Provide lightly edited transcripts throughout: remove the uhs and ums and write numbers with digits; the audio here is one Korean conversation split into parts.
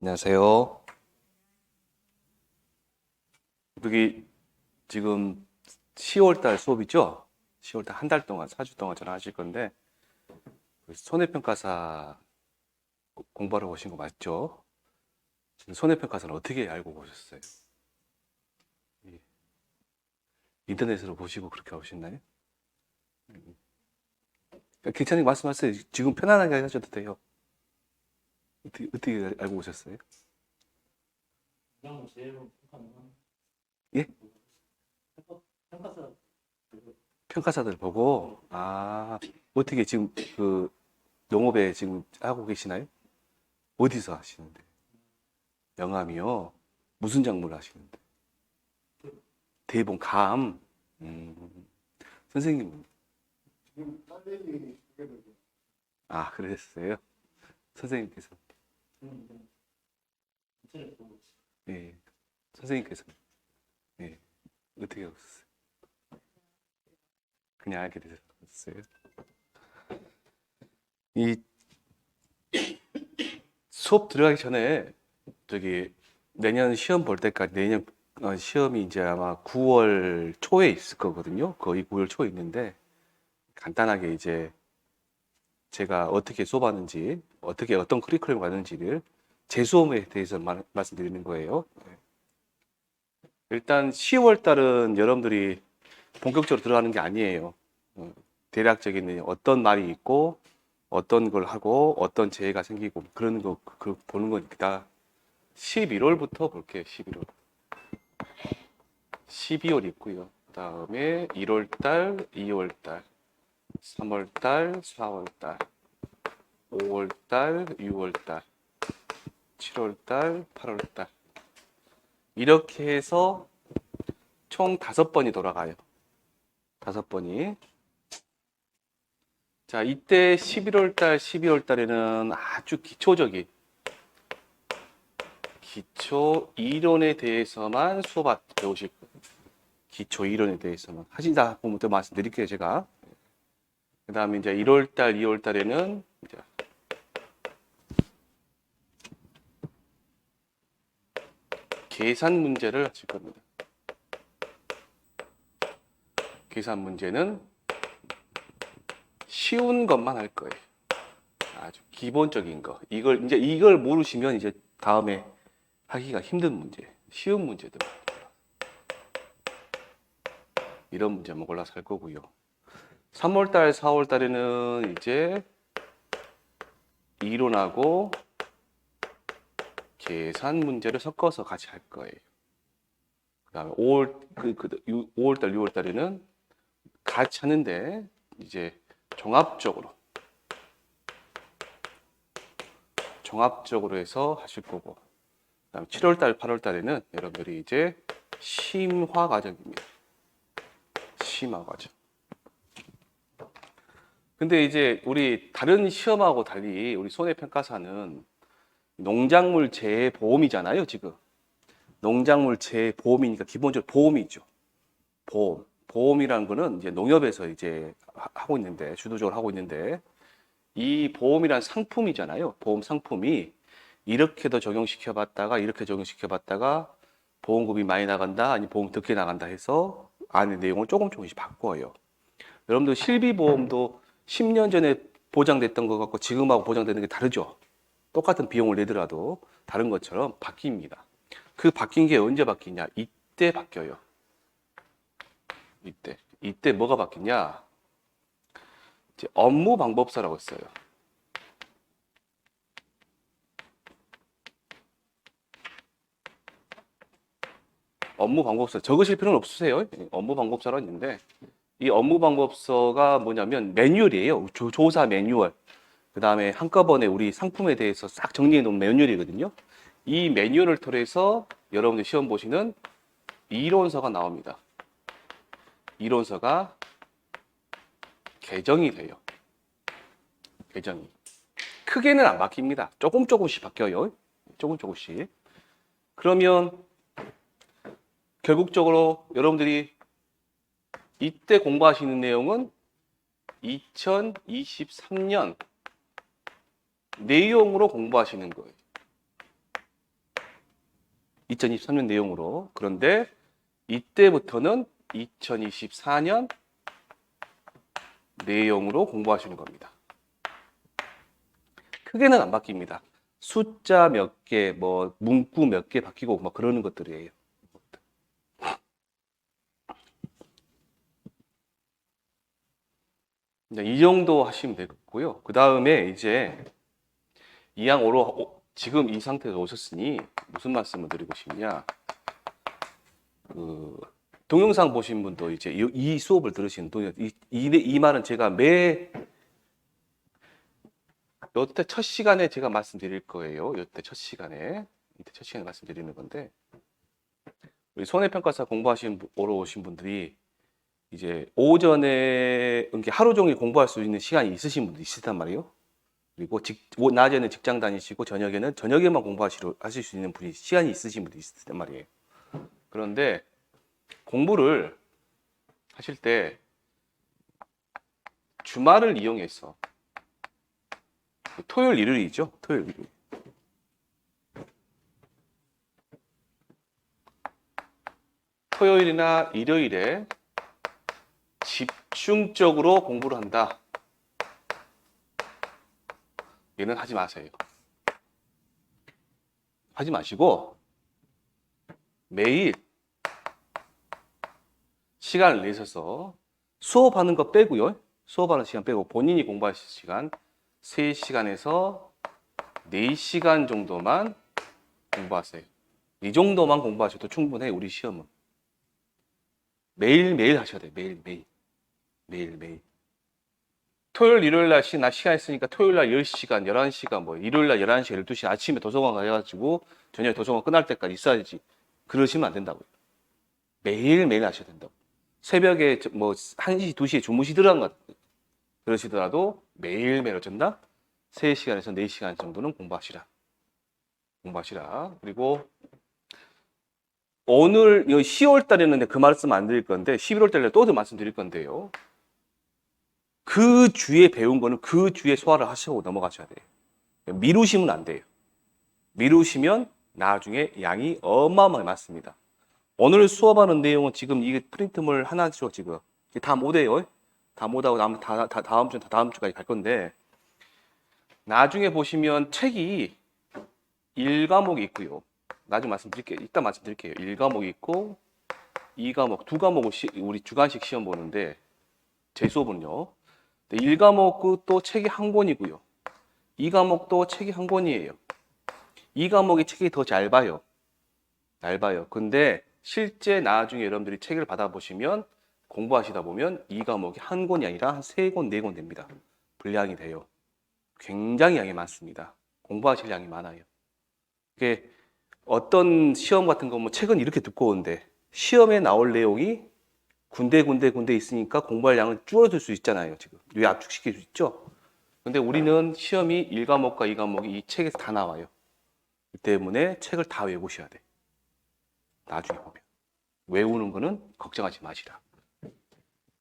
안녕하세요. 여기 지금 10월 달 수업이죠? 10월 달 한 달 동안, 4주 동안 전화하실 건데, 손해평가사 공부하러 오신 거 맞죠? 지금 손해평가사는 어떻게 알고 오셨어요? 이- 인터넷으로 보시고 그렇게 오셨나요? 괜찮으니 말씀하세요. 지금 편안하게 하셔도 돼요. 어떻게 알고 오셨어요? 그냥 제일 평가는 예? 평가사 평가사들 보고, 어떻게 지금 농업에 지금 하고 계시나요? 어디서 하시는데? 영암이요? 무슨 작물 하시는데? 대봉, 감. 음, 선생님, 지금 딸내미 소개를 그랬어요? 선생님께서, 좀 인터넷 보고 예, 선생님께서, 예, 어떻게 하셨어요? 그냥 알게 되셨어요? 이 수업 들어가기 전에, 내년 시험 볼 때까지, 내년 시험이 이제 아마 9월 초에 있을 거거든요. 거의 9월 초에 있는데, 간단하게 이제 제가 어떻게 수업하는지, 어떤 커리큘럼 가는지를 제 수업에 대해서 말씀드리는 거예요. 일단 10월 달은 여러분들이 본격적으로 들어가는 게 아니에요. 대략적인 어떤 말이 있고, 어떤 걸 하고, 어떤 재해가 생기고, 그런 거, 보는 거니까. 11월부터 볼게요, 11월. 12월 있고요. 그 다음에 1월 달, 2월 달, 3월 달, 4월 달, 5월 달, 6월 달, 7월 달, 8월 달. 이렇게 해서 총 5번이 돌아가요. 5번이. 자, 이때 11월 달, 12월 달에는 아주 기초 이론에 대해서만 수업 배우실 거예요. 기초 이론에 대해서만. 하시다 보면 또 말씀드릴게요, 제가. 그 다음에 이제 1월 달, 2월 달에는 이제 계산 문제를 하실 겁니다. 계산 문제는 쉬운 것만 할 거예요. 아주 기본적인 거. 이걸 모르시면 이제 다음에 하기가 힘든 문제, 쉬운 문제들. 이런 문제만 골라서 할 거고요. 3월달, 4월달에는 이제 이론하고 계산 문제를 섞어서 같이 할 거예요. 그 다음에 5월달, 6월달에는 같이 하는데 이제 종합적으로 해서 하실 거고. 그 다음에 7월달, 8월달에는 여러분들이 이제 심화 과정입니다. 심화 과정. 근데 이제 우리 다른 시험하고 달리 우리 손해평가사는 농작물 재보험이잖아요, 지금. 농작물 재보험이니까 기본적으로 보험이죠. 보험. 보험이라는 거는 이제 농협에서 이제 하고 있는데, 주도적으로 하고 있는데, 이 보험이란 상품이잖아요. 보험 상품이 이렇게도 적용시켜 봤다가, 이렇게 적용시켜 봤다가, 보험금이 많이 나간다, 아니 보험 적게 나간다 해서 안에 내용을 조금씩 바꿔요. 여러분들 실비보험도 10년 전에 보장됐던 것 같고 지금하고 보장되는 게 다르죠. 똑같은 비용을 내더라도 다른 것처럼 바뀝니다. 그 바뀐 게 언제 바뀌냐? 이때 바뀌어요. 이때 뭐가 바뀌냐? 이제 업무 방법서라고 있어요. 업무 방법서 적으실 필요는 없으세요. 업무 방법서라는 있는데 이 업무 방법서가 뭐냐면 매뉴얼이에요. 조사 매뉴얼. 그 다음에 한꺼번에 우리 상품에 대해서 싹 정리해 놓은 매뉴얼이거든요. 이 매뉴얼을 통해서 여러분들 시험 보시는 이론서가 나옵니다. 이론서가 개정이 돼요. 개정이. 크게는 안 바뀝니다. 조금씩 바뀌어요. 조금씩. 그러면 결국적으로 여러분들이 이때 공부하시는 내용은 2023년 내용으로 공부하시는 거예요. 2023년 내용으로. 그런데 이때부터는 2024년 내용으로 공부하시는 겁니다. 크게는 안 바뀝니다. 숫자 몇 개, 뭐 문구 몇 개 바뀌고 막 그러는 것들이에요. 이 정도 하시면 되겠고요. 그 다음에 이제 2양 5로 지금 이 상태에서 오셨으니 무슨 말씀을 드리고 싶냐? 그 동영상 보신 분도 이제 이 수업을 들으시는 이 말은 제가 여태 첫 시간에 제가 말씀드릴 거예요. 여태 첫 시간에 말씀드리는 건데 우리 손해평가사 오러 오신 분들이 이제 오전에 이렇게 하루 종일 공부할 수 있는 시간이 있으신 분도 있단 말이에요. 그리고 낮에는 직장 다니시고 저녁에만 하실 수 있는 분이 시간이 있으신 분도 있단 말이에요. 그런데 공부를 하실 때 주말을 이용해서 토요일 일요일이죠. 토요일 일요일. 토요일이나 일요일에 집중적으로 공부를 한다. 얘는 하지 마세요. 하지 마시고 매일 시간을 내셔서 수업하는 거 빼고요. 수업하는 시간 빼고 본인이 공부하실 시간 3시간에서 4시간 정도만 공부하세요. 이 정도만 공부하셔도 충분해. 우리 시험은. 매일매일 하셔야 돼요. 매일매일. 토요일, 일요일 날 나 시간 있으니까 토요일 날 10시간, 11시간, 뭐 일요일 날 11시, 12시 아침에 도서관 가가지고 저녁에 도서관 끝날 때까지 있어야지. 그러시면 안 된다고요. 매일매일 하셔야 된다고. 새벽에 뭐 1시, 2시에 주무시더라도 그러시더라도 매일매일 어쩐다? 3시간에서 4시간 정도는 공부하시라. 그리고 오늘 10월 달에는 그 말씀 안 드릴 건데 11월 달에 또 말씀드릴 건데요. 그 주에 배운 거는 그 주에 소화를 하시고 넘어가셔야 돼요. 미루시면 안 돼요. 미루시면 나중에 양이 어마어마하게 많습니다. 오늘 수업하는 내용은 지금 이게 프린트물 하나죠, 지금. 다 못해요. 다 못하고 다음 주까지 갈 건데, 나중에 보시면 책이 1과목이 있고요. 나중에 말씀드릴게요. 이따 말씀드릴게요. 1과목이 있고, 2과목, 2과목을 우리 주간식 시험 보는데, 제 수업은요. 1과목 또 책이 한 권이고요. 2과목도 책이 한 권이에요. 2과목이 책이 더 얇아요. 근데 실제 나중에 여러분들이 책을 받아보시면 공부하시다 보면 2과목이 한 권이 아니라 한 3권, 4권 됩니다. 분량이 돼요. 굉장히 양이 많습니다. 공부하실 양이 많아요. 이게 어떤 시험 같은 거 뭐 책은 이렇게 두꺼운데 시험에 나올 내용이 군데 있으니까 공부할 양은 줄어들 수 있잖아요. 지금 압축시킬 수 있죠. 근데 우리는 시험이 1과목과 2과목이 이 책에서 다 나와요. 그 때문에 책을 다 외우셔야 돼. 나중에 보면. 외우는 거는 걱정하지 마시라.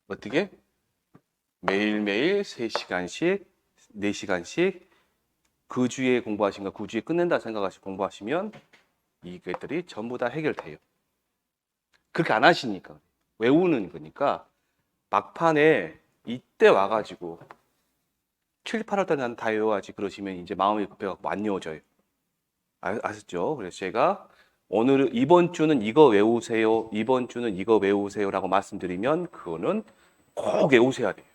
어떻게? 매일매일 3시간씩, 4시간씩 그 주에 공부하신 거 그 주에 끝낸다 생각하시고 공부하시면 이것들이 전부 다 해결돼요. 그렇게 안 하시니까. 외우는 거니까 막판에 이때 와가지고 7, 8월 달에 난 다 외워야지 그러시면 이제 마음이 급해갖고 안 외워져요. 아셨죠? 그래서 제가 오늘 이번 주는 이거 외우세요. 이번 주는 이거 외우세요라고 말씀드리면 그거는 꼭 외우셔야 돼요.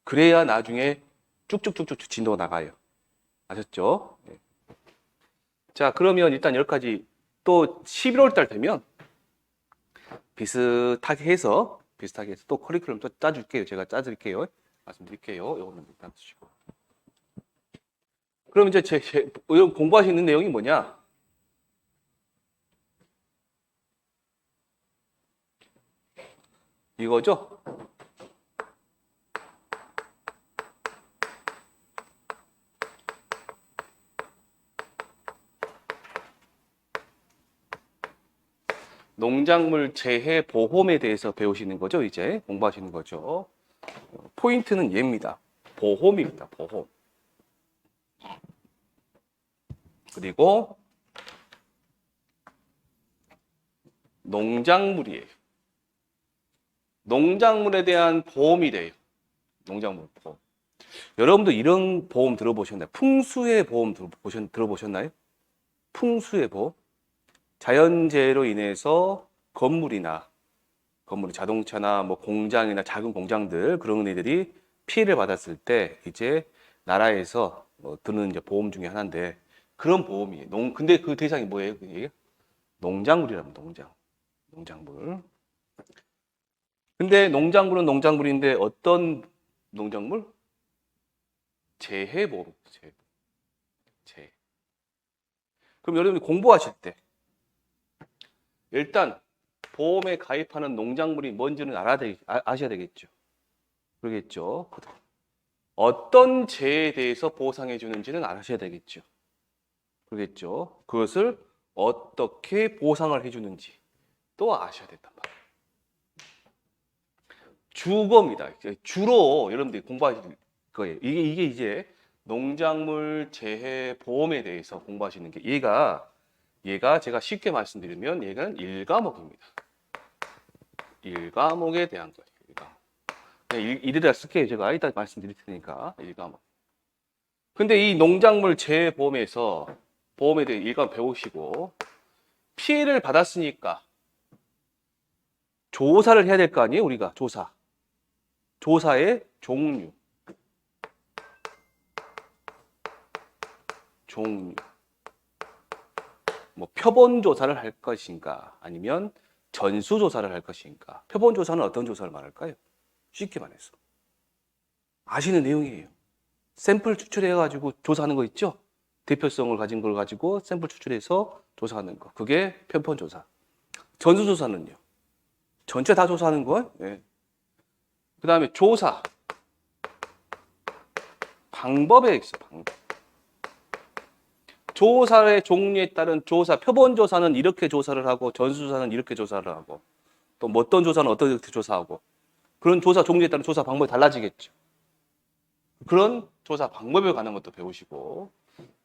그래야 나중에 쭉쭉쭉쭉 진도가 나가요. 아셨죠? 네. 자, 그러면 일단 여기까지 또 11월 달 되면 비슷하게 해서 또 커리큘럼 또 짜줄게요. 제가 짜드릴게요. 말씀드릴게요. 이거는 일단 쓰시고. 그럼 이제 여러분 공부하시는 내용이 뭐냐? 이거죠? 농작물 재해 보험에 대해서 배우시는 거죠, 이제 공부하시는 거죠. 포인트는 얘입니다. 보험입니다, 보험. 그리고 농작물이에요. 농작물에 대한 보험이 돼요. 농작물 보험. 여러분도 이런 보험 들어보셨나요? 풍수의 보험 들어보셨나요? 풍수의 보험. 자연재해로 인해서 건물이나 자동차나 뭐 공장이나 작은 공장들 그런 애들이 피해를 받았을 때 이제 나라에서 드는 이제 보험 중에 하나인데 그런 보험이에요. 근데 그 대상이 뭐예요? 그게? 농작물이랍니다. 농작물. 근데 농작물은 농작물인데 어떤 농작물? 재해보험. 재해. 그럼 여러분이 공부하실 때 일단 보험에 가입하는 농작물이 뭔지는 아셔야 되겠죠. 그러겠죠. 어떤 재해에 대해서 보상해 주는지는 아셔야 되겠죠. 그러겠죠. 그것을 어떻게 보상을 해 주는지 또 아셔야 된단 말이에요. 주거입니다. 주로 여러분들이 공부하실 거예요. 이게 이제 농작물 재해 보험에 대해서 공부하시는 게 얘가 제가 쉽게 말씀드리면 얘는 1과목입니다. 1과목에 대한 거예요. 1과목. 그냥 이래다 쓸게요. 제가 이따 말씀드릴 테니까 1과목. 근데 이 농작물 재해 보험에 대해 1과목 배우시고 피해를 받았으니까 조사를 해야 될 거 아니에요? 우리가 조사의 종류. 뭐 표본 조사를 할 것인가 아니면 전수 조사를 할 것인가. 표본 조사는 어떤 조사를 말할까요? 쉽게 말해서 아시는 내용이에요. 샘플 추출해 가지고 조사하는 거 있죠? 대표성을 가진 걸 가지고 샘플 추출해서 조사하는 거. 그게 표본 조사. 전수 조사는요. 전체 다 조사하는 거. 네. 그다음에 조사. 방법에 있어. 방법. 조사의 종류에 따른 조사, 표본 조사는 이렇게 조사를 하고 전수 조사는 이렇게 조사를 하고 또 뭐 어떤 조사는 어떻게 조사하고 그런 조사 종류에 따른 조사 방법이 달라지겠죠. 그런 조사 방법에 관한 것도 배우시고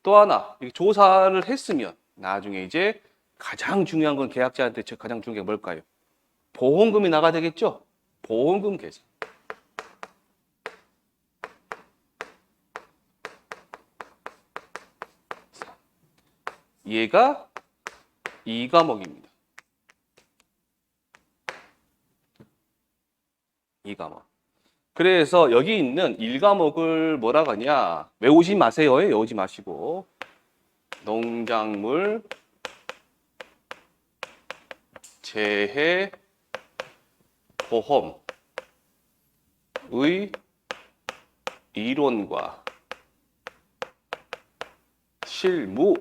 또 하나 조사를 했으면 나중에 이제 가장 중요한 건 계약자한테 가장 중요한 게 뭘까요? 보험금이 나가야 되겠죠? 보험금 계산. 얘가 2과목입니다. 2과목. 그래서 여기 있는 1과목을 뭐라고 하냐? 외우지 마세요. 외우지 마시고. 농작물 재해 보험의 이론과 실무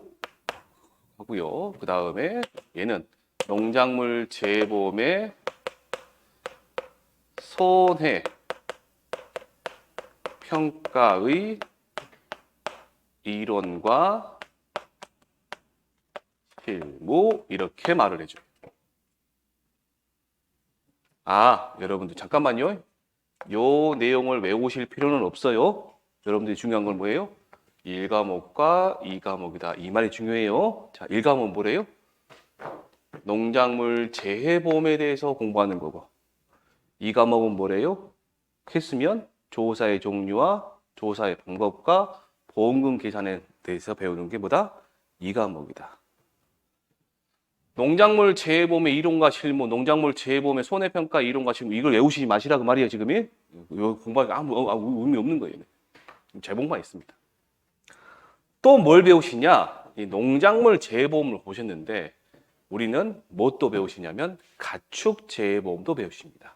하고요. 그 다음에 얘는 농작물 재해보험의 손해 평가의 이론과 실무 이렇게 말을 해줘요. 여러분들 잠깐만요. 요 내용을 외우실 필요는 없어요. 여러분들이 중요한 건 뭐예요? 1과목과 2과목이다. 이 말이 중요해요. 자, 1과목은 뭐래요? 농작물 재해보험에 대해서 공부하는 거고 2과목은 뭐래요? 했으면 조사의 종류와 조사의 방법과 보험금 계산에 대해서 배우는 게 뭐다? 2과목이다. 농작물 재해보험의 이론과 실무, 농작물 재해보험의 손해평가 이론과 실무 이걸 외우시지 마시라 그 말이에요 지금이. 이거 공부하기 아무 의미 없는 거예요. 제목만 있습니다. 또 뭘 배우시냐? 이 농작물 재해보험을 보셨는데 우리는 뭐 또 배우시냐면 가축 재해보험도 배우십니다.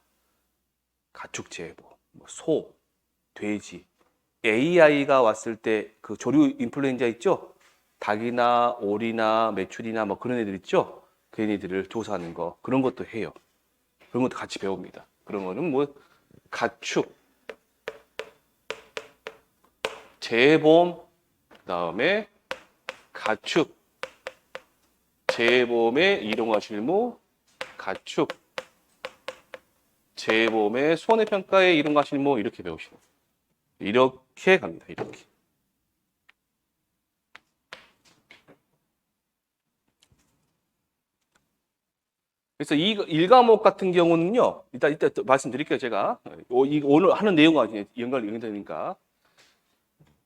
가축 재해보험, 소, 돼지, AI가 왔을 때 그 조류 인플루엔자 있죠? 닭이나 오리나 메추리나 뭐 그런 애들 있죠? 그 애들을 조사하는 거 그런 것도 해요. 그런 것도 같이 배웁니다. 그런 거는 뭐 가축 재해보험 그다음에 가축 재해보험의 이론과 실무 가축 재해보험의 손해평가의 이론과 실무 이렇게 배우시는 거예요. 이렇게 갑니다. 이렇게. 그래서 이 1과목 같은 경우는요, 이따 또 말씀드릴게요, 제가. 오늘 하는 내용과 연결되니까.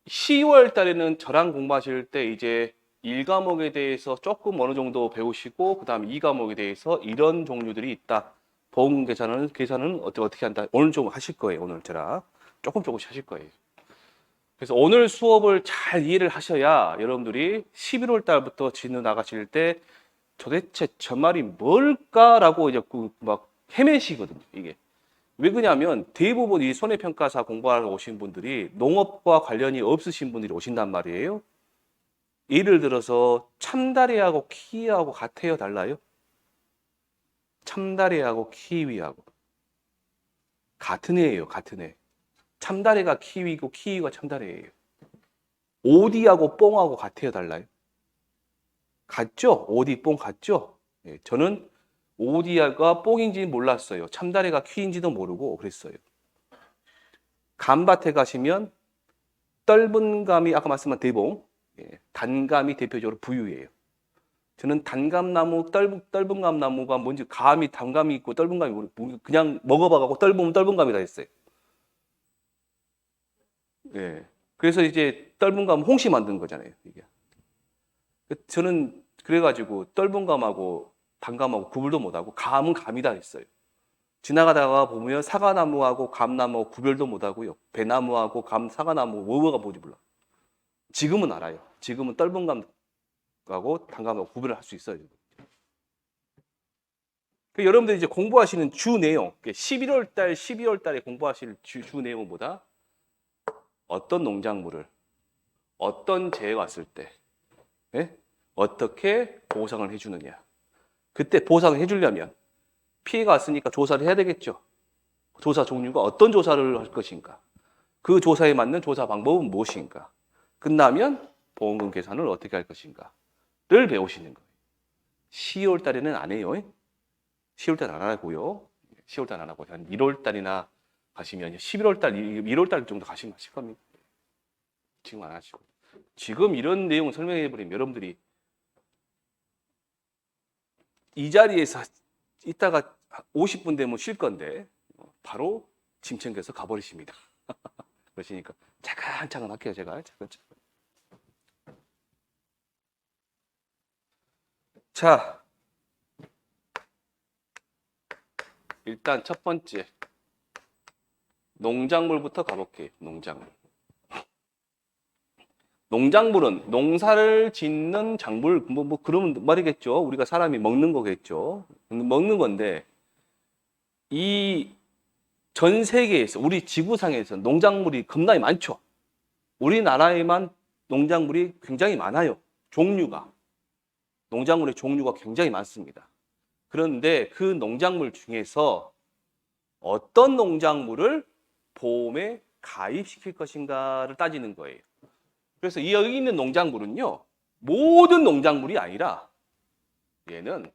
10월 달에는 저랑 공부하실 때 이제 1과목에 대해서 조금 어느 정도 배우시고, 그 다음에 2과목에 대해서 이런 종류들이 있다. 보험 계산은 어떻게 한다. 오늘 좀 하실 거예요, 오늘 제가. 조금씩 하실 거예요. 그래서 오늘 수업을 잘 이해를 하셔야 여러분들이 11월 달부터 진로 나가실 때 도대체 저 말이 뭘까라고 이제 막 헤매시거든요, 이게. 왜 그러냐면 대부분 이 손해평가사 공부하러 오신 분들이 농업과 관련이 없으신 분들이 오신단 말이에요. 예를 들어서 참다리하고 키위하고 같아요, 달라요? 참다리하고 키위하고 같은 애예요, 같은 애. 참다리가 키위고 키위가 참다리예요. 오디하고 뽕하고 같아요, 달라요? 같죠? 오디 뽕 같죠? 예, 저는 오디가 뽕인지는 몰랐어요. 참다리가 키인지도 모르고 그랬어요. 감밭에 가시면 떫은 감이 아까 말씀한 대봉, 예, 단감이 대표적으로 부유예요. 저는 단감나무, 떫은 감나무가 뭔지 감이 단감이 있고 떫은 감이 모르고 그냥 먹어봐갖고 떫은 감이다 했어요. 예. 그래서 이제 떫은 감 홍시 만든 거잖아요, 이게. 저는 그래가지고 떫은 감하고 단감하고 구분도 못하고 감은 감이다 했어요. 지나가다가 보면 사과나무하고 감나무하고 구별도 못하고요. 배나무하고 사과나무 뭐가 뭔지 몰라. 지금은 알아요. 지금은 떫은 감하고 단감하고 구별을 할 수 있어요. 여러분들이 이제 공부하시는 주 내용, 11월 달, 12월 달에 공부하실 주 내용보다 어떤 농작물을 어떤 재해가 왔을 때 예? 어떻게 보상을 해주느냐. 그때 보상을 해주려면 피해가 왔으니까 조사를 해야 되겠죠. 조사 종류가 어떤 조사를 할 것인가. 그 조사에 맞는 조사 방법은 무엇인가. 끝나면 보험금 계산을 어떻게 할 것인가를 배우시는 거예요. 12월 달에는 안 해요. 10월 달은 안 하고요. 10월 달은 안 하고 한 1월 달이나 가시면 11월 달, 1월 달 정도 가시면 하실 겁니다. 지금 안 하시고. 지금 이런 내용 설명해 버리면 여러분들이 이 자리에서 이따가 50분 되면 쉴 건데 바로 짐 챙겨서 가버리십니다. 그러시니까 차근차근 할게요, 제가. 차근차근. 자, 일단 첫 번째 농작물부터 가볼게요. 농작물. 농작물은 농사를 짓는 작물, 뭐 그런 말이겠죠. 우리가 사람이 먹는 거겠죠. 먹는 건데 이 전 세계에서 우리 지구상에서 농작물이 겁나게 많죠. 우리나라에만 농작물이 굉장히 많아요. 종류가. 농작물의 종류가 굉장히 많습니다. 그런데 그 농작물 중에서 어떤 농작물을 보험에 가입시킬 것인가를 따지는 거예요. 그래서 여기 있는 농작물은요, 모든 농작물이 아니라 얘는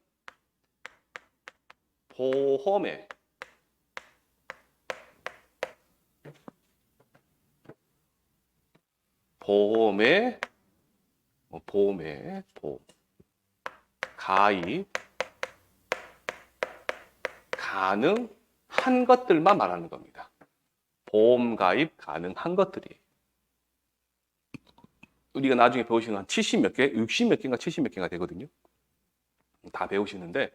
보험에 가입 가능한 것들만 말하는 겁니다. 보험 가입 가능한 것들이. 우리가 나중에 배우시는 한 70 몇 개, 60 몇 개인가 70 몇 개가 되거든요. 다 배우시는데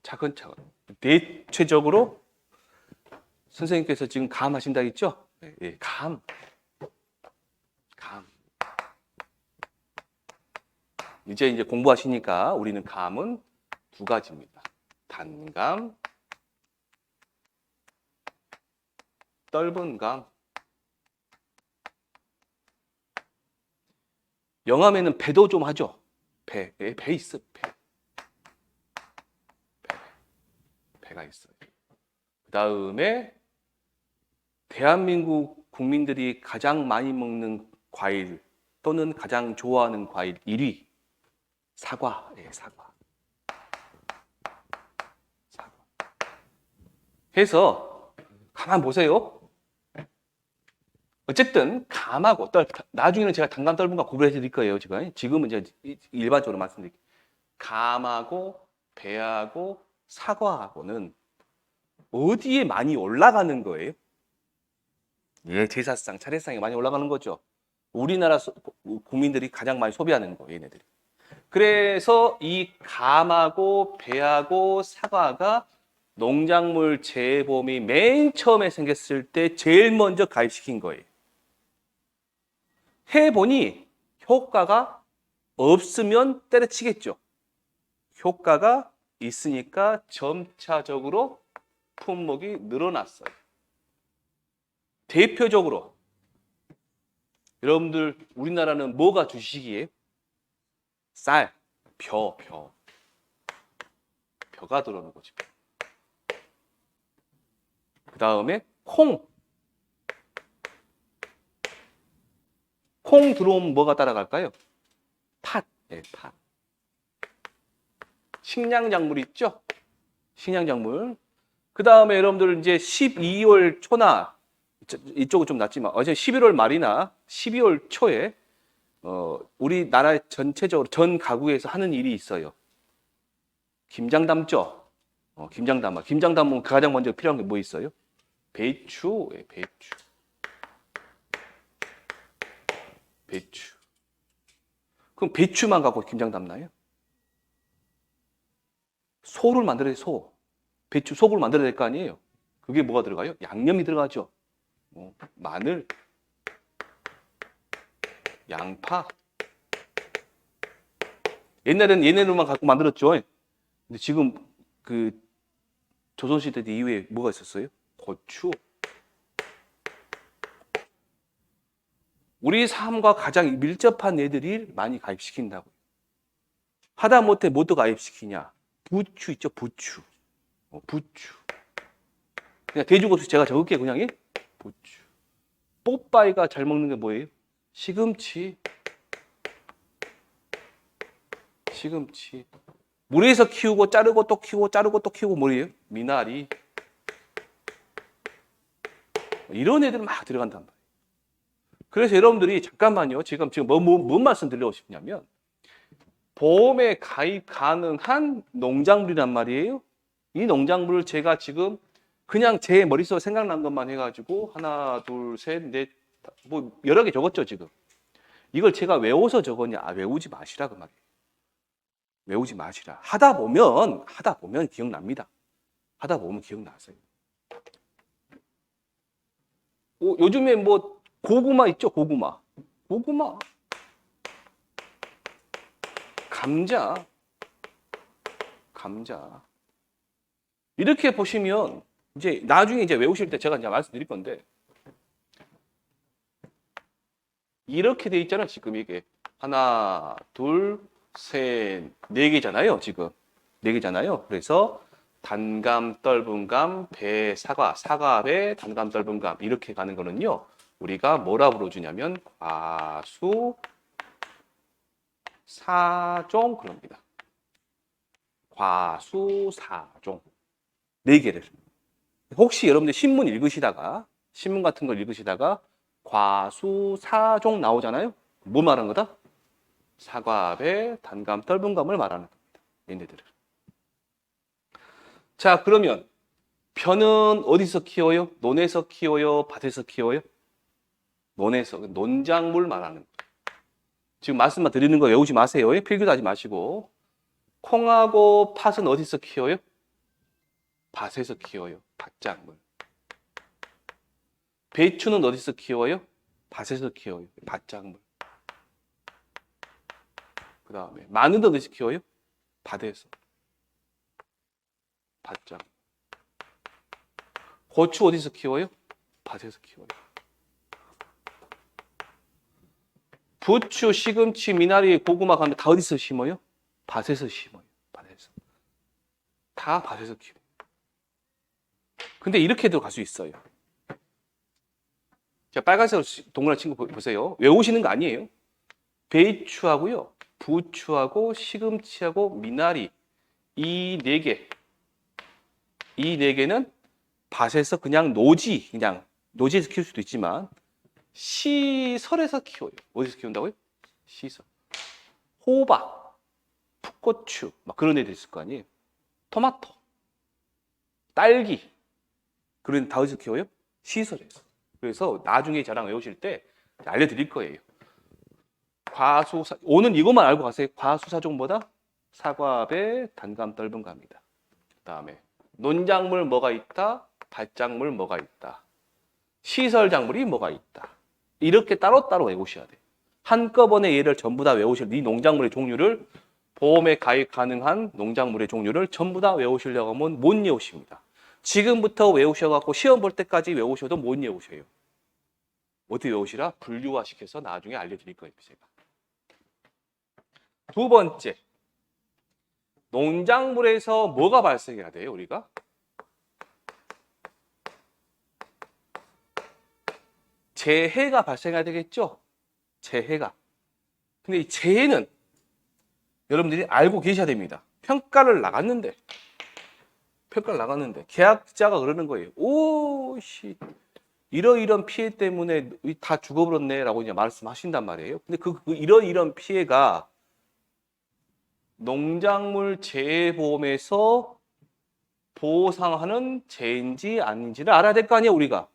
차근차근. 대체적으로 선생님께서 지금 감 하신다 했죠? 예, 감. 이제 공부하시니까 우리는 감은 두 가지입니다. 단감, 떫은 감. 영암에는 배도 좀 하죠. 배 있어. 배가 있어요. 그 다음에 대한민국 국민들이 가장 많이 먹는 과일 또는 가장 좋아하는 과일 1위 사과. 사과. 해서 가만 보세요. 어쨌든 감하고 나중에는 제가 단감 떫은 감 구분해 드릴 거예요. 지금은 이제 일반적으로 말씀드릴게요. 감하고 배하고 사과하고는 어디에 많이 올라가는 거예요? 예, 제사상, 차례상에 많이 올라가는 거죠. 우리나라 국민들이 가장 많이 소비하는 거, 얘네들이. 그래서 이 감하고 배하고 사과가 농작물 재보험이 맨 처음에 생겼을 때 제일 먼저 가입시킨 거예요. 해보니 효과가 없으면 때려치겠죠. 효과가 있으니까 점차적으로 품목이 늘어났어요. 대표적으로 여러분들 우리나라는 뭐가 주식이에요? 쌀, 벼가 들어오는 거지. 그 다음에 콩 들어오면 뭐가 따라갈까요? 팥. 식량작물 있죠? 식량작물. 그 다음에 여러분들 이제 12월 초나 이쪽은 좀 낮지만 어제 11월 말이나 12월 초에 우리나라 전체적으로 전 가구에서 하는 일이 있어요. 김장 담죠. 김장 담아. 김장 담으면 가장 먼저 필요한 게 뭐 있어요? 배추. 그럼 배추만 갖고 김장 담나요? 소를 만들어야 소. 배추 속을 만들어야 될 거 아니에요? 그게 뭐가 들어가요? 양념이 들어가죠. 마늘, 양파. 옛날에는 얘네들만 갖고 만들었죠. 근데 지금 그 조선시대 이후에 뭐가 있었어요? 고추. 우리 삶과 가장 밀접한 애들이 많이 가입시킨다고. 하다못해 뭐도 가입시키냐? 부추 있죠, 부추. 부추. 그냥 돼지고수 제가 적을게요, 그냥. 부추. 뽀빠이가 잘 먹는 게 뭐예요? 시금치. 물에서 키우고 자르고 또 키우고 자르고 또 키우고 뭐예요? 미나리. 이런 애들 막 들어간단 말이에요. 그래서 여러분들이 잠깐만요. 지금 뭔 말씀 드리고 싶냐면 보험에 가입 가능한 농작물이란 말이에요. 이 농작물을 제가 지금 그냥 제 머릿속에 생각난 것만 해가지고 하나, 둘, 셋, 넷, 뭐 여러 개 적었죠 지금. 이걸 제가 외워서 적었냐? 외우지 마시라 그 말이에요. 외우지 마시라. 하다 보면 기억납니다. 하다 보면 기억나세요. 요즘에 뭐 고구마 있죠? 고구마. 감자. 이렇게 보시면 이제 나중에 이제 외우실 때 제가 이제 말씀드릴 건데 이렇게 돼 있잖아요. 지금 이게 하나, 둘, 셋, 네 개잖아요. 지금 네 개잖아요. 그래서 단감, 떫은감, 배, 사과, 배, 단감, 떫은감 이렇게 가는 거는요. 우리가 뭐라 불러주냐면 과수 사종 그럽니다. 과수사종 네 개를. 혹시 여러분들 신문 같은 걸 읽으시다가 과수사종 나오잖아요. 뭐 말하는 거다? 사과, 배, 단감, 떫은감을 말하는 겁니다. 얘네들을. 자, 그러면 벼는 어디서 키워요? 논에서 키워요? 밭에서 키워요? 논에서. 논작물 말하는 거예요. 지금 말씀만 드리는 거 외우지 마세요. 필기도 하지 마시고. 콩하고 팥은 어디서 키워요? 밭에서 키워요. 밭작물. 배추는 어디서 키워요? 밭에서 키워요. 밭작물. 그 다음에 마늘은 어디서 키워요? 밭에서. 밭작물. 고추 어디서 키워요? 밭에서 키워요. 부추, 시금치, 미나리, 고구마 가면 다 어디서 심어요? 밭에서 심어요. 밭에서. 다 밭에서 키워요. 근데 이렇게도 갈 수 있어요. 자, 빨간색 동그란 친구 보세요. 외우시는 거 아니에요. 배추하고요, 부추하고 시금치하고 미나리 이 네 개는 밭에서 그냥 노지에서 키울 수도 있지만 시설에서 키워요. 어디서 키운다고요? 시설. 호박, 풋고추 막 그런 애들 있을 거 아니에요. 토마토 딸기. 그런 다 어디서 키워요? 시설에서. 그래서 나중에 저랑 외우실 때 알려드릴 거예요. 과수사, 오는 이것만 알고 가세요. 과수사종보다 사과배, 단감, 떫은 감이다. 그다음에 논작물 뭐가 있다? 발작물 뭐가 있다? 시설작물이 뭐가 있다? 이렇게 따로따로 외우셔야 돼요. 한꺼번에 얘를 전부 다 외우실, 이 농작물의 종류를 보험에 가입 가능한 농작물의 종류를 전부 다 외우시려고 하면 못 외우십니다. 지금부터 외우셔갖고 시험 볼 때까지 외우셔도 못 외우셔요. 어떻게 외우시라? 분류화시켜서 나중에 알려드릴 거예요, 제가. 두 번째, 농작물에서 뭐가 발생해야 돼요, 우리가? 재해가 발생해야 되겠죠? 재해가. 근데 이 재해는 여러분들이 알고 계셔야 됩니다. 평가를 나갔는데 계약자가 그러는 거예요. 오씨, 이런 피해 때문에 다 죽어버렸네라고 이제 말씀하신단 말이에요. 근데 이런 피해가 농작물 재해보험에서 보상하는 재해인지 아닌지를 알아야 될 거 아니에요, 우리가.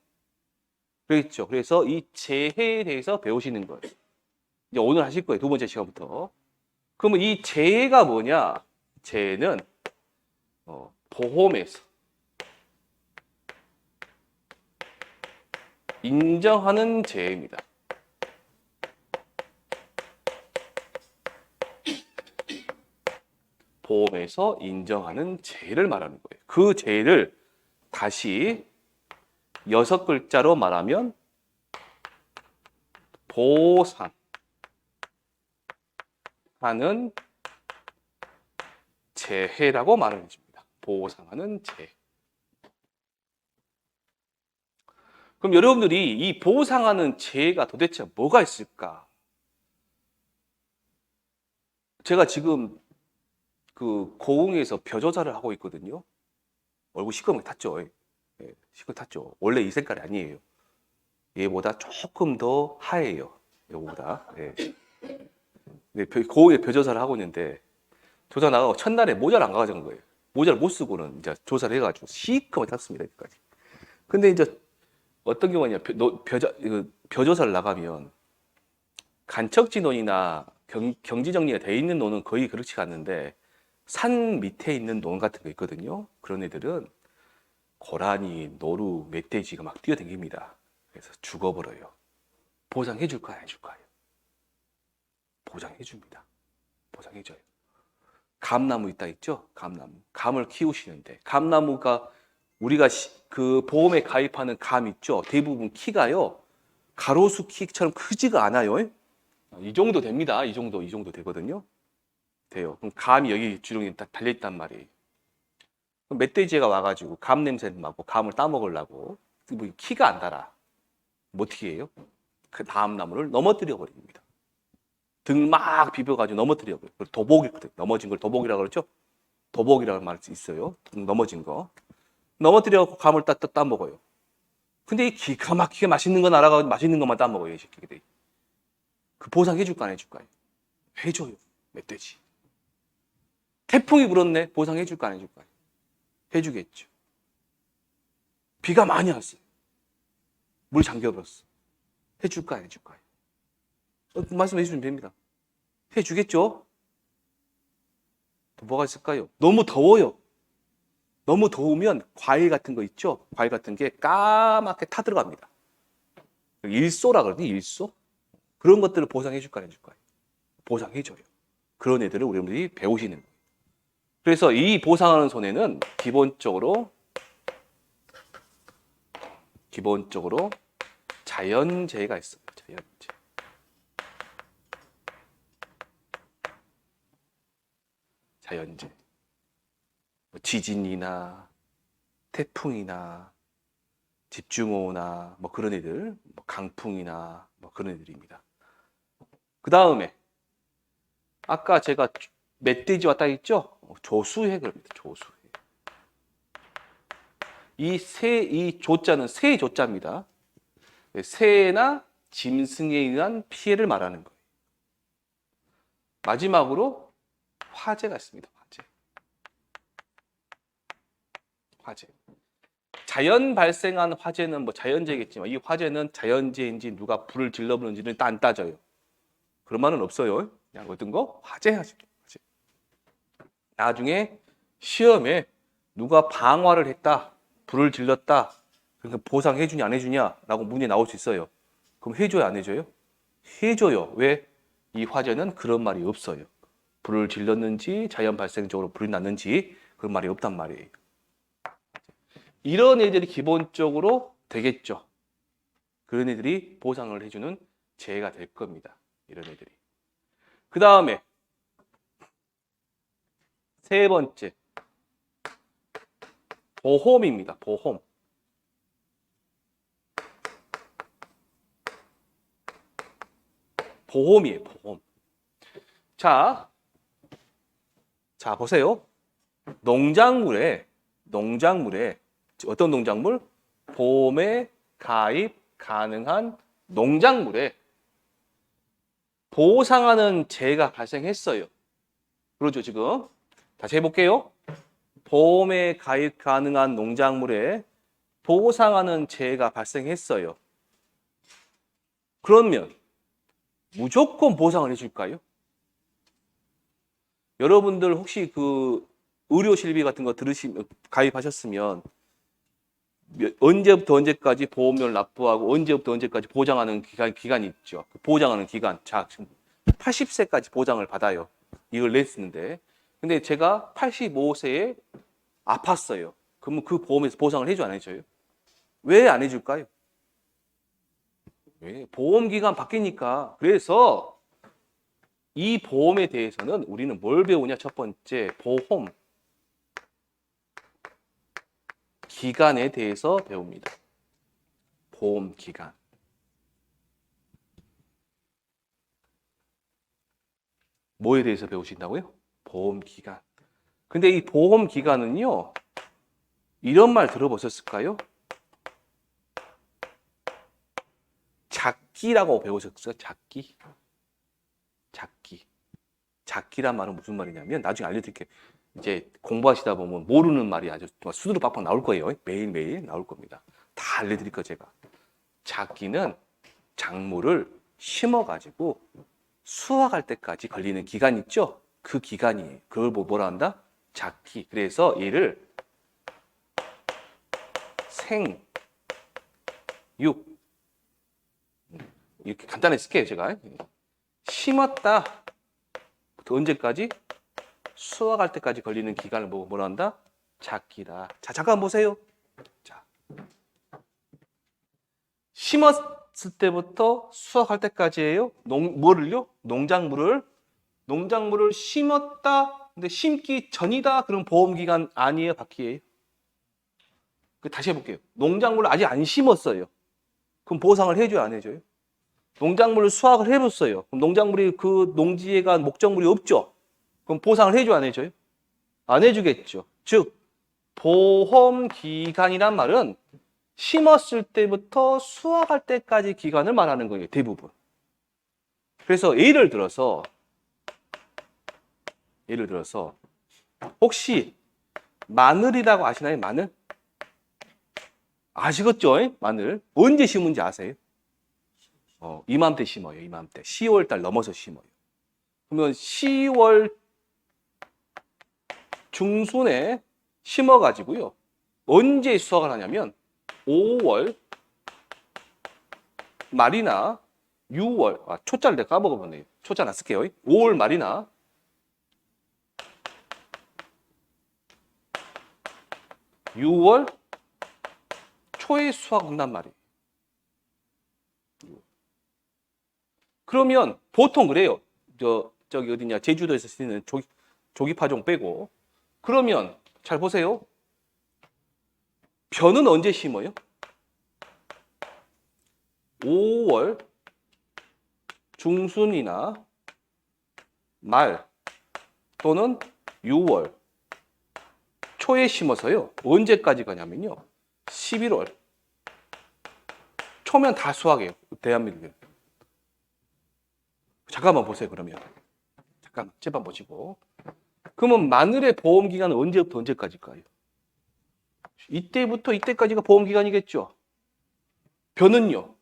그렇죠. 그래서 이 재해에 대해서 배우시는 거예요. 이제 오늘 하실 거예요. 두 번째 시간부터. 그러면 이 재해가 뭐냐? 재해는 보험에서 인정하는 재해입니다. 보험에서 인정하는 재해를 말하는 거예요. 그 재해를 다시 6글자로 말하면 보상하는 재해라고 말하는 겁니다. 보상하는 재해. 그럼 여러분들이 이 보상하는 재해가 도대체 뭐가 있을까? 제가 지금 그 고흥에서 벼조사를 하고 있거든요. 얼굴 시커멓게 탔죠. 예, 시커멓게 탔죠. 원래 이 색깔이 아니에요. 얘보다 조금 더 하얘요. 요거보다. 예. 근데 고흥에 벼조사를 하고 있는데 조사 나가고 첫날에 모자를 안 가져간 거예요. 모자를 못 쓰고는 이제 조사를 해가지고 시커멓게 탔습니다. 여기까지. 근데 이제 어떤 경우냐, 벼조사를 나가면 간척지논이나 경지정리가 돼 있는 논은 거의 그렇지가 않는데 산 밑에 있는 논 같은 거 있거든요. 그런 애들은 고라니, 노루, 멧돼지가 막 뛰어다닙니다. 그래서 죽어버려요. 보상해 줄까요? 안 줄까요? 보상해 줍니다. 보상해 줘요. 감나무 있다 있죠? 감나무. 감을 키우시는데 감나무가 우리가 그 보험에 가입하는 감 있죠? 대부분 키가요. 가로수 키처럼 크지가 않아요. 이 정도 됩니다. 이 정도 되거든요. 돼요. 그럼 감이 여기 주렁이 딱 달려있단 말이에요. 그럼 멧돼지가 와가지고 감 냄새를 맡고 감을 따먹으려고 뭐 키가 안 달아. 뭐 어떻게 해요? 그 다음 나무를 넘어뜨려 버립니다. 등 막 비벼가지고 넘어뜨려 버려요. 도복이 넘어진 걸 도복이라고 그러죠? 도복이라는 말이 있어요. 넘어진 거. 넘어뜨려갖고 감을 따먹어요. 근데 이 기가 막히게 맛있는 건 알아가지고 맛있는 것만 따먹어요, 이 새끼들이. 그 보상 해줄까 안 해줄까요? 해줘요, 멧돼지. 태풍이 불었네, 보상 해줄까 안 해줄까요? 해주겠죠. 비가 많이 왔어요. 물 잠겨버렸어. 해줄까 안 해줄까요? 말씀해 주시면 됩니다. 해주겠죠? 또 뭐가 있을까요? 너무 더워요. 너무 더우면 과일 같은 거 있죠? 과일 같은 게 까맣게 타들어갑니다. 일소라 그러니 일소? 그런 것들을 보상해 줄까 안 해줄까요? 보상해줘요. 그런 애들을 우리들이 배우시는 거예요. 그래서 이 보상하는 손해는 기본적으로 자연재해가 있어요. 자연재해. 지진이나 태풍이나 집중호우나 뭐 그런 애들, 뭐 강풍이나 뭐 그런 애들입니다. 그 다음에 아까 제가 멧돼지 왔다 했죠? 조수해 그럽니다. 조수해. 이 조자는 새 조자입니다. 새나 짐승에 의한 피해를 말하는 거예요. 마지막으로 화재가 있습니다. 화재. 자연 발생한 화재는 뭐 자연재해겠지만 이 화재는 자연재해인지 누가 불을 질러버렸는지는 안 따져요. 그런 말은 없어요. 그냥 어떤 거? 화재하죠. 화재. 나중에 시험에 누가 방화를 했다, 불을 질렀다, 그러니까 보상해주냐 안 해주냐라고 문제 나올 수 있어요. 그럼 해줘요 안 해줘요? 해줘요. 왜? 이 화재는 그런 말이 없어요. 불을 질렀는지 자연 발생적으로 불이 났는지 그런 말이 없단 말이에요. 이런 애들이 기본적으로 되겠죠. 그런 애들이 보상을 해주는 재해가 될 겁니다. 이런 애들이. 그 다음에 세 번째 보험입니다. 보험. 보험이에요. 보험. 자 보세요. 농작물에 어떤 농작물? 보험에 가입 가능한 농작물에 보상하는 재해가 발생했어요. 그러죠, 지금. 다시 해볼게요. 보험에 가입 가능한 농작물에 보상하는 재해가 발생했어요. 그러면 무조건 보상을 해줄까요? 여러분들 혹시 그 의료 실비 같은 거 가입하셨으면 언제부터 언제까지 보험료를 납부하고 언제부터 언제까지 보장하는 기간이 있죠. 보장하는 기간. 자, 지금 80세까지 보장을 받아요. 이걸 냈는데. 근데 제가 85세에 아팠어요. 그러면 그 보험에서 보상을 해줘 안 해줘요? 왜 안 해줄까요? 왜? 보험 기간 바뀌니까. 그래서 이 보험에 대해서는 우리는 뭘 배우냐? 첫 번째, 보험 기간에 대해서 배웁니다. 보험 기간. 뭐에 대해서 배우신다고요? 보험 기간. 근데 이 보험 기간은요, 이런 말 들어보셨을까요? 작기라고 배우셨어요? 작기? 작기. 작기란 말은 무슨 말이냐면 나중에 알려드릴게요. 이제 공부하시다 보면 모르는 말이 아주 수두룩 빡빡 나올 거예요. 매일매일 나올 겁니다. 다 알려드릴 거예요, 제가. 작기는 작물을 심어가지고 수확할 때까지 걸리는 기간 있죠? 그 기간이에요. 그걸 뭐라 한다? 작기. 그래서 얘를 생, 육 이렇게 간단히 쓸게요, 제가. 심었다. 언제까지? 수확할 때까지 걸리는 기간을 뭐라 한다? 작기다. 자, 잠깐 보세요. 자, 심었을 때부터 수확할 때까지예요. 뭐를요? 농작물을 심었다. 근데 심기 전이다. 그럼 보험 기간 아니에요, 바퀴예요. 다시 해볼게요. 농작물을 아직 안 심었어요. 그럼 보상을 해줘요, 안 해줘요? 농작물을 수확을 해봤어요. 그럼 농작물이 그 농지에 간 목적물이 없죠. 그럼 보상을 해줘요, 안 해줘요? 안 해주겠죠. 즉 보험 기간이란 말은 심었을 때부터 수확할 때까지 기간을 말하는 거예요, 대부분. 그래서 예를 들어서 혹시 마늘이라고 아시나요? 마늘? 아시겠죠? 마늘. 언제 심은지 아세요? 이맘때 심어요. 이맘때. 10월 달 넘어서 심어요. 그러면 10월 중순에 심어가지고요. 언제 수확을 하냐면 5월 말이나 6월, 초짜를 내가 까먹어보네요. 초짜 안 쓸게요. 5월 말이나 6월 초에 수확 한단 말이에요. 그러면 보통 그래요. 저기 어디냐, 제주도에서 쓰는 조기파종 빼고. 그러면 잘 보세요. 벼는 언제 심어요? 5월 중순이나 말 또는 6월 초에 심어서요. 언제까지 가냐면요. 11월 초면 다 수확해요. 대한민국에. 잠깐만 보세요. 그러면 잠깐만 제발 보시고. 그러면 마늘의 보험 기간은 언제부터 언제까지일까요? 이때부터 이때까지가 보험 기간이겠죠. 변은요.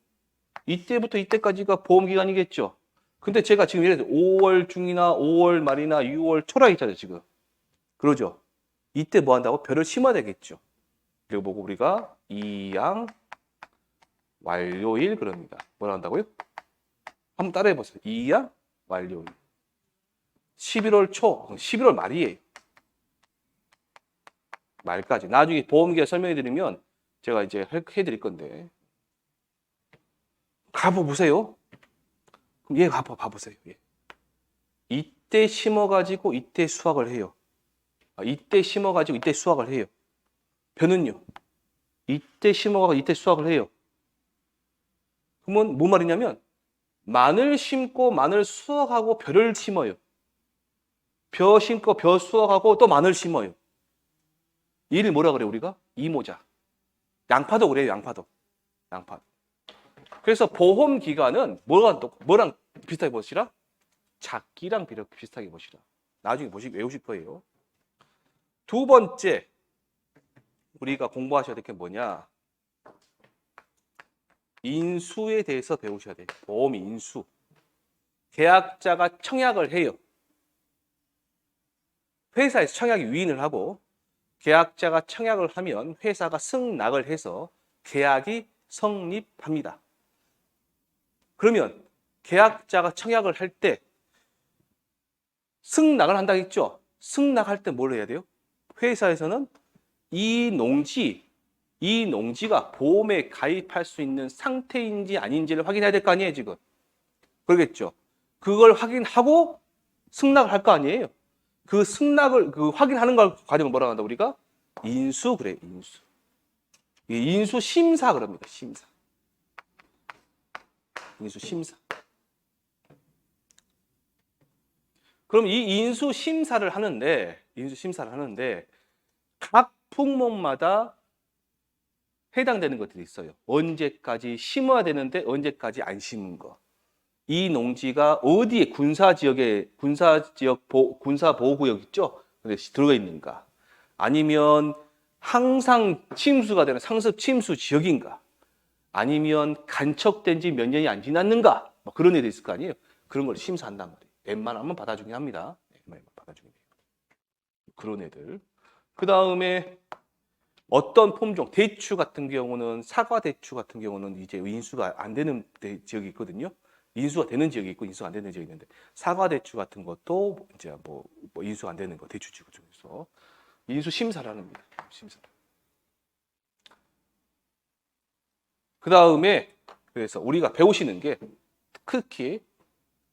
이때부터 이때까지가 보험 기간이겠죠. 근데 제가 지금 예를 들어 5월 중이나 5월 말이나 6월 초라 있잖아요, 지금. 그러죠. 이때 뭐 한다고? 벼를 심어야 되겠죠. 그리고 보고 우리가 이양 완료일 그럽니다. 뭐라 한다고요? 한번 따라해 보세요. 이양 완료일. 11월 초, 11월 말이에요. 말까지. 나중에 보험기간 설명해 드리면 제가 이제 해 드릴 건데. 가보세요. 그럼 얘 봐보세요. 예. 이때 심어가지고 이때 수확을 해요. 이때 심어가지고 이때 수확을 해요. 벼는요. 이때 심어가지고 이때 수확을 해요. 그러면 뭐 말이냐면 마늘 심고 마늘 수확하고 벼를 심어요. 벼 심고 벼 수확하고 또 마늘 심어요. 이를 뭐라 그래요 우리가? 이모작. 양파도 그래요. 양파도. 그래서 보험 기간은 뭐랑 비슷하게 보시라? 작기랑 비슷하게 보시라. 나중에 외우실 거예요. 두 번째 우리가 공부하셔야 될 게 뭐냐? 인수에 대해서 배우셔야 돼요. 보험 인수. 계약자가 청약을 해요. 회사에서 청약이 위인을 하고 계약자가 청약을 하면 회사가 승낙을 해서 계약이 성립합니다. 그러면 계약자가 청약을 할 때 승낙을 한다 했죠? 승낙할 때 뭘 해야 돼요? 회사에서는 이 농지가 보험에 가입할 수 있는 상태인지 아닌지를 확인해야 될 거 아니에요, 지금. 그러겠죠? 그걸 확인하고 승낙을 할 거 아니에요? 그 승낙을, 확인하는 걸 과정을 뭐라고 한다, 우리가? 인수, 그래, 인수. 인수 심사, 그럽니다, 심사. 인수 심사. 그럼 이 인수 심사를 하는데 각 품목마다 해당되는 것들이 있어요. 언제까지 심어야 되는데 언제까지 안 심은 거. 이 농지가 어디에 군사보호구역 있죠? 근데 들어가 있는가? 아니면 항상 침수가 되는 상습 침수 지역인가? 아니면 간척된 지 몇 년이 안 지났는가? 뭐 그런 애들 있을 거 아니에요? 그런 걸 심사한단 말이에요. 웬만하면 받아주긴 합니다. 웬만하면 받아주긴 해요. 그런 애들. 그 다음에 어떤 품종, 대추 같은 경우는 사과 대추 같은 경우는 이제 인수가 안 되는 지역이 있거든요. 인수가 되는 지역이 있고 인수가 안 되는 지역이 있는데 사과 대추 같은 것도 이제 뭐 인수가 안 되는 거 대추 지구 중에서 인수 심사를 합니다. 심사를. 그 다음에 그래서 우리가 배우시는 게 특히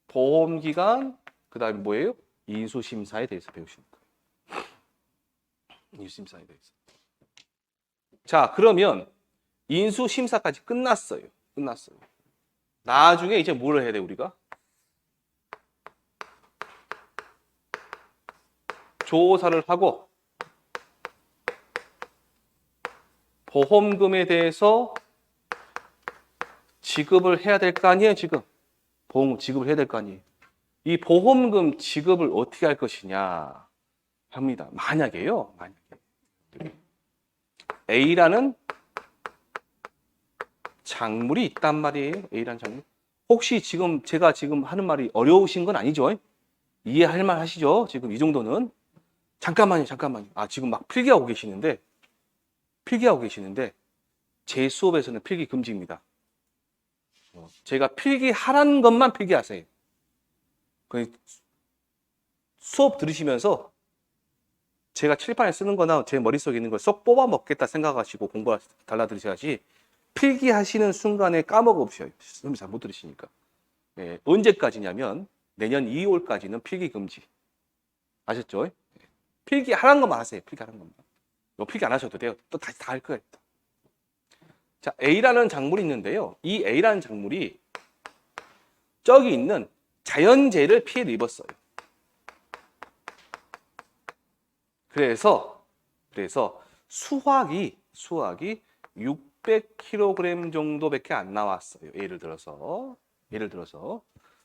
보험기간 그 다음에 뭐예요? 인수 심사에 대해서 배우시는 거예요. 인수 심사에 대해서. 자, 그러면 인수 심사까지 끝났어요. 나중에 이제 뭘 해야 돼, 우리가? 조사를 하고 보험금에 대해서 지급을 해야 될 거 아니에요, 지금. 보험금 지급을 해야 될 거 아니에요. 이 보험금 지급을 어떻게 할 것이냐 합니다. 만약에요. A라는 작물이 있단 말이에요. A라는 작물. 혹시 지금 제가 지금 하는 말이 어려우신 건 아니죠? 이해할 만 하시죠? 지금 이 정도는. 잠깐만요. 지금 막 필기하고 계시는데 제 수업에서는 필기 금지입니다. 제가 필기하라는 것만 필기하세요. 수업 들으시면서 제가 칠판에 쓰는 거나 제 머릿속에 있는 걸 쏙 뽑아 먹겠다 생각하시고 공부 달라들으셔야지 필기하시는 순간에 까먹으셔요. 선생님 잘 못 들으시니까. 네, 언제까지냐면 내년 2월까지는 필기 금지. 아셨죠? 네. 필기하라는 것만 하세요. 필기하라는 것만. 필기 안 하셔도 돼요. 또 다시 다 할 거예요. 자, A라는 작물이 있는데요. 이 A라는 작물이 저기 있는 자연재해를 피해를 입었어요. 그래서 수확이 600kg 정도밖에 안 나왔어요. 예를 들어서.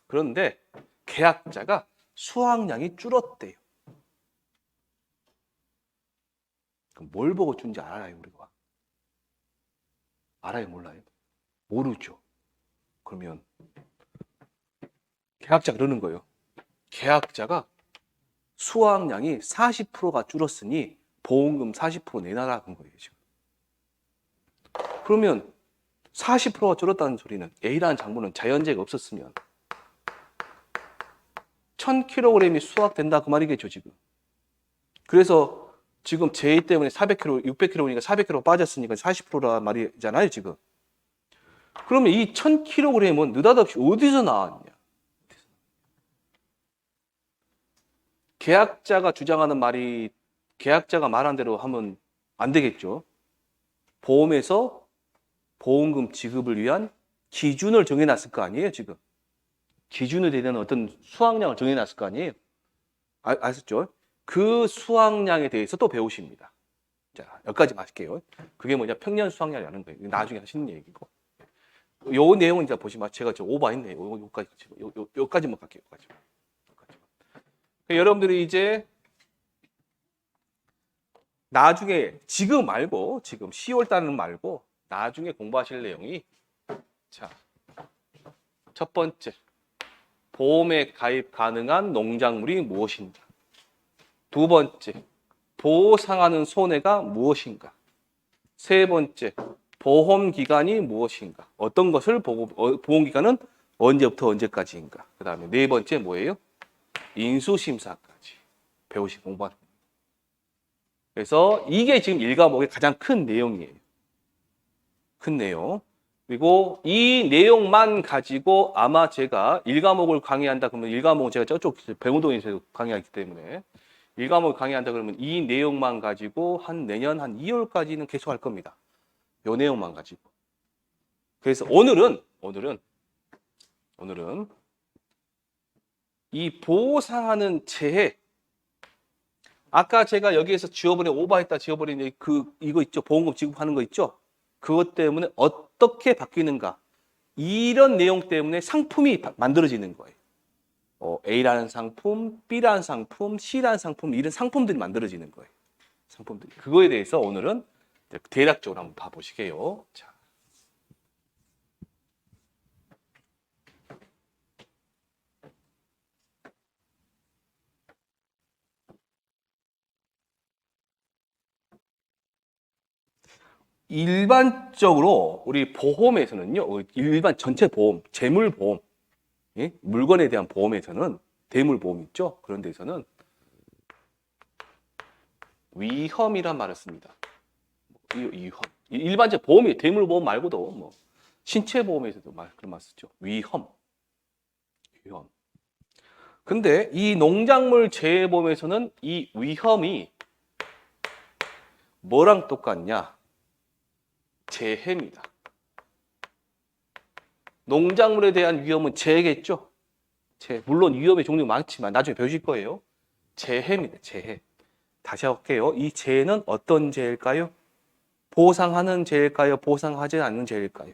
그런데 계약자가 수확량이 줄었대요. 그럼 뭘 보고 준지 알아요, 우리가? 알아요, 몰라요? 모르죠. 그러면 계약자가 그러는 거예요. 계약자가 수확량이 40%가 줄었으니 보험금 40% 내놔라는 거예요, 지금. 그러면 40%가 줄었다는 소리는 A라는 작물은 자연재해가 없었으면 1000kg이 수확된다 그 말이겠죠, 지금. 그래서 지금 재해 때문에 400kg, 600kg니까 400kg 빠졌으니까 40%란 말이잖아요, 지금. 그러면 이 1000kg은 느닷없이 어디서 나왔냐? 계약자가 주장하는 말이 계약자가 말한 대로 하면 안 되겠죠. 보험에서 보험금 지급을 위한 기준을 정해놨을 거 아니에요, 지금. 기준에 대한 어떤 수확량을 정해놨을 거 아니에요. 아셨죠? 그 수확량에 대해서 또 배우십니다. 자, 여기까지 마실게요. 그게 뭐냐? 평년 수확량이라는 거예요. 나중에 하시는 얘기고. 요 내용은 이제 보시면 제가 저 오버했네요. 요까지만 갈게요. 요까지만. 여러분들이 이제 나중에 지금 말고 지금 10월 달은 말고 나중에 공부하실 내용이 자, 첫 번째 보험에 가입 가능한 농작물이 무엇인가? 두 번째 보상하는 손해가 무엇인가? 세 번째 보험 기간이 무엇인가? 어떤 것을 보험 기간은 언제부터 언제까지인가? 그 다음에 네 번째 뭐예요? 인수심사까지 배우시 공부하는 거예요. 그래서 이게 지금 1과목의 가장 큰 내용이에요. 큰 내용. 그리고 이 내용만 가지고 아마 제가 1과목을 강의한다 그러면 1과목은 제가 저쪽 백운동에서 강의하기 때문에 1과목을 강의한다 그러면 이 내용만 가지고 한 내년 한 2월까지는 계속 할 겁니다. 이 내용만 가지고. 그래서 오늘은 이 보상하는 재해 아까 제가 여기에서 지워버린 오버했다 지워버린 이거 있죠. 보험금 지급하는 거 있죠. 그것 때문에 어떻게 바뀌는가 이런 내용 때문에 상품이 만들어지는 거예요. A라는 상품, B라는 상품, C라는 상품 이런 상품들이 만들어지는 거예요. 상품들이. 그거에 대해서 오늘은 대략적으로 한번 봐보시게요. 자. 일반적으로 우리 보험에서는요, 일반 전체 보험, 재물 보험, 예? 물건에 대한 보험에서는 대물 보험 있죠. 그런 데서는 위험이란 말을 씁니다. 위험. 일반적 보험이 대물 보험 말고도 뭐 신체 보험에서도 그런 말 쓰죠. 위험. 근데 이 농작물 재해 보험에서는 이 위험이 뭐랑 똑같냐? 재해입니다. 농작물에 대한 위험은 재해겠죠? 물론 위험의 종류가 많지만 나중에 배우실 거예요. 재해입니다. 재해. 다시 할게요. 이 재해는 어떤 재해일까요? 보상하는 재해일까요? 보상하지 않는 재해일까요?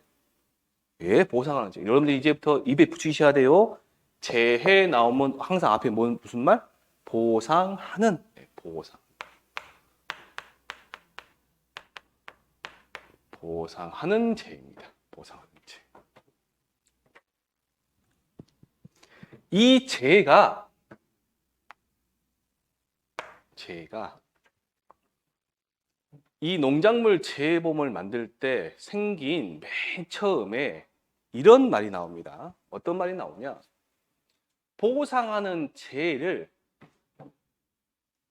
예, 보상하는 재해. 여러분들 이제부터 입에 붙이셔야 돼요. 재해 나오면 항상 앞에 무슨 말? 보상하는. 네, 보상하는 재해입니다. 보상하는 재해. 이 재해가 이 농작물 재해보험을 만들 때 생긴 맨 처음에 이런 말이 나옵니다. 어떤 말이 나오냐? 보상하는 재해를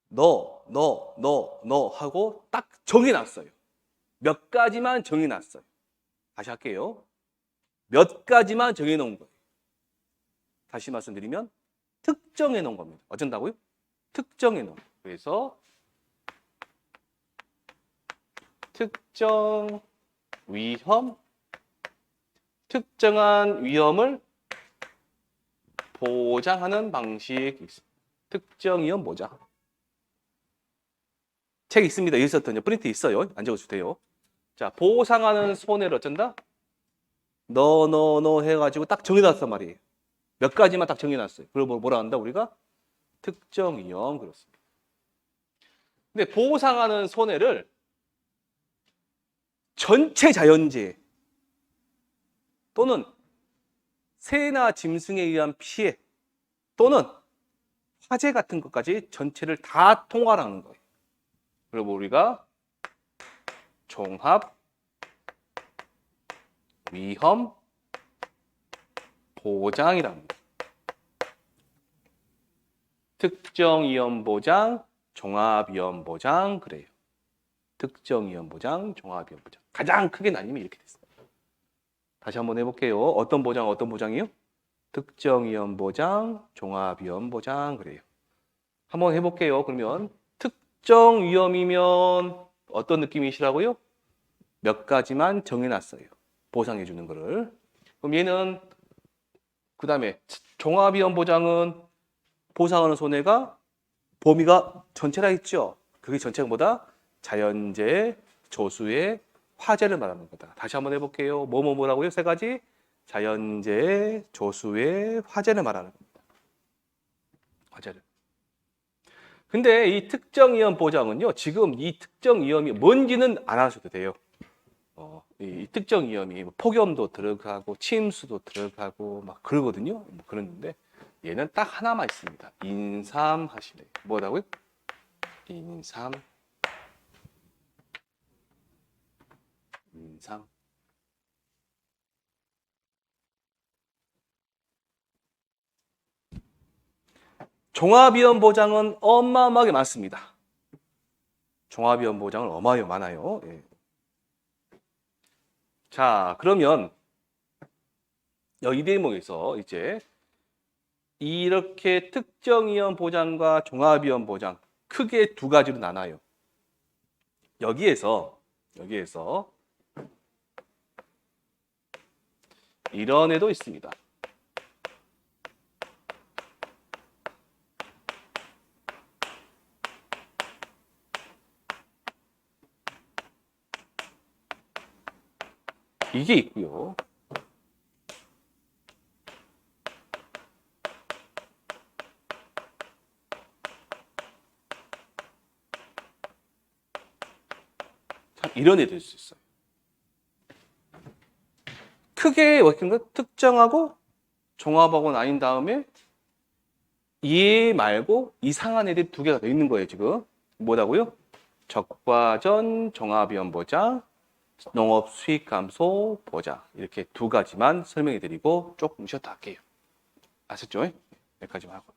너 하고 딱 정해놨어요. 몇 가지만 정해놨어요. 다시 할게요. 몇 가지만 정해놓은 거예요. 다시 말씀드리면 특정해놓은 겁니다. 어쩐다고요? 특정해놓은 거예요. 그래서 특정 위험, 특정한 위험을 보장하는 방식이 있습니다. 특정 위험 보장. 책 있습니다. 여기 있었던 프린트 있어요. 안 적어도 돼요. 자, 보상하는 손해를 어쩐다? 너 해가지고 딱 정해놨단 말이에요. 몇 가지만 딱 정해놨어요. 그걸 뭐라 한다 우리가? 특정 위험 그렇습니다. 근데 보상하는 손해를 전체 자연재해 또는 새나 짐승에 의한 피해 또는 화재 같은 것까지 전체를 다 통괄하는 거예요. 그리고 우리가 종합 위험 보장이랍니다. 특정 위험 보장, 종합 위험 보장 그래요. 특정 위험 보장, 종합 위험 보장. 가장 크게 나뉘면 이렇게 됐습니다. 다시 한번 해볼게요. 어떤 보장, 어떤 보장이요? 특정 위험 보장, 종합 위험 보장 그래요. 한번 해볼게요. 그러면 특정 위험이면 어떤 느낌이시라고요? 몇 가지만 정해놨어요. 보상해 주는 거를. 그럼 얘는 그 다음에 종합 위험 보장은 보상하는 손해가 범위가 전체라 했죠. 그게 전체가 뭐다? 자연재해, 조수의 화재를 말하는 거다. 다시 한번 해볼게요. 뭐라고요? 세 가지. 자연재해, 조수의 화재를 말하는 겁니다. 화재를. 근데 이 특정 위험 보장은요. 지금 이 특정 위험이 뭔지는 안 하셔도 돼요. 이 특정 위험이 뭐 폭염도 들어가고 침수도 들어가고 막 그러거든요. 뭐 그러는데 얘는 딱 하나만 있습니다. 인삼 하시래요. 뭐라고요? 인삼. 인삼. 종합위험 보장은 어마어마하게 많습니다. 종합위험 보장은 어마어마하게 많아요. 예. 자, 그러면 이 대목에서 이제 이렇게 특정위험 보장과 종합위험 보장 크게 두 가지로 나눠요. 여기에서 이런 애도 있습니다. 이게 있고요. 참 이런 애도 있을 수 있어요. 크게 특정하고 종합하고 나뉜 다음에 얘 말고 이상한 애들이 두 개가 더 있는 거예요, 지금. 뭐라고요? 적과전 종합위험 보장, 농업 수익 감소 보장. 이렇게 두 가지만 설명해 드리고 조금 쉬었다 할게요. 아셨죠? 여기까지만 하고.